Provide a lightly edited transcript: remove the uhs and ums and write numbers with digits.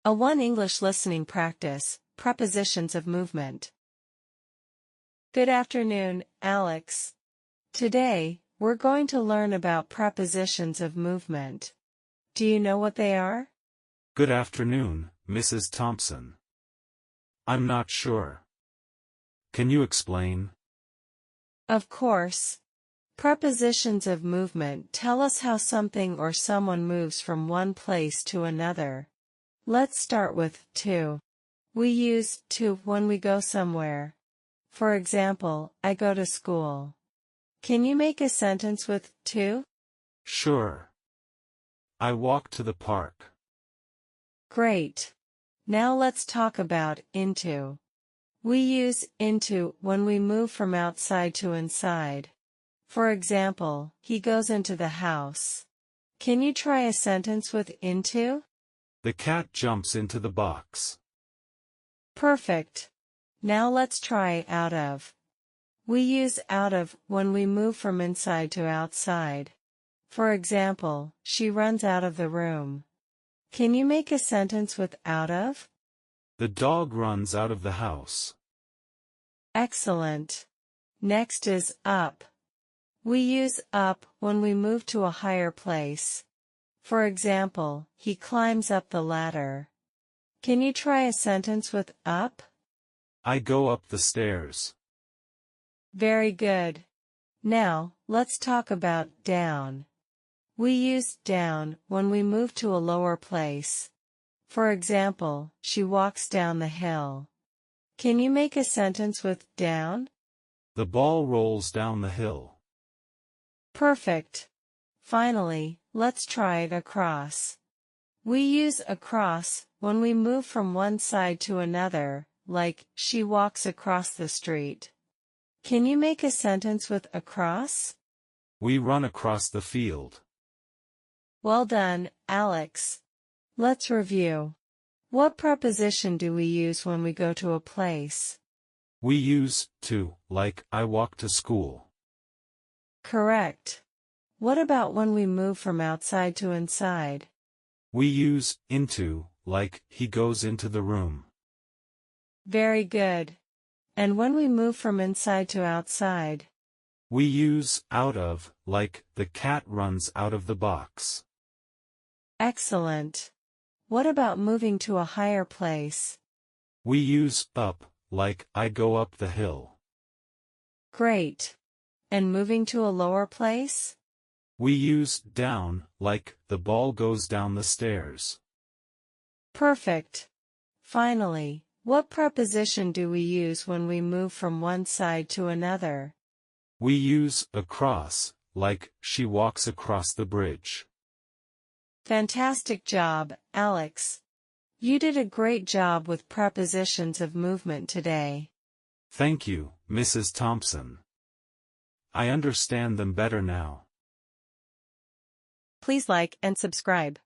A 1 English listening practice, prepositions of movement. Good afternoon, Alex. Today, we're going to learn about prepositions of movement. Do you know what they are? Good afternoon, Mrs. Thompson. I'm not sure. Can you explain? Of course. Prepositions of movement tell us how something or someone moves from one place to another. Let's start with to. We use to when we go somewhere. For example, I go to school. Can you make a sentence with to? Sure. I walk to the park. Great. Now let's talk about into. We use into when we move from outside to inside. For example, he goes into the house. Can you try a sentence with into? The cat jumps into the box. Perfect. Now let's try out of. We use out of when we move from inside to outside. For example, she runs out of the room. Can you make a sentence with out of? The dog runs out of the house. Excellent. Next is up. We use up when we move to a higher place. For example, he climbs up the ladder. Can you try a sentence with up? I go up the stairs. Very good. Now, let's talk about down. We use down when we move to a lower place. For example, she walks down the hill. Can you make a sentence with down? The ball rolls down the hill. Perfect. Finally, let's try it across. We use across when we move from one side to another, like, she walks across the street. Can you make a sentence with across? We run across the field. Well done, Alex. Let's review. What preposition do we use when we go to a place? We use to, like, I walk to school. Correct. What about when we move from outside to inside? We use into, like, he goes into the room. Very good. And when we move from inside to outside? We use out of, like, the cat runs out of the box. Excellent. What about moving to a higher place? We use up, like, I go up the hill. Great. And moving to a lower place? We use down, like, the ball goes down the stairs. Perfect. Finally, what preposition do we use when we move from one side to another? We use across, like, she walks across the bridge. Fantastic job, Alex. You did a great job with prepositions of movement today. Thank you, Mrs. Thompson. I understand them better now. Please like and subscribe.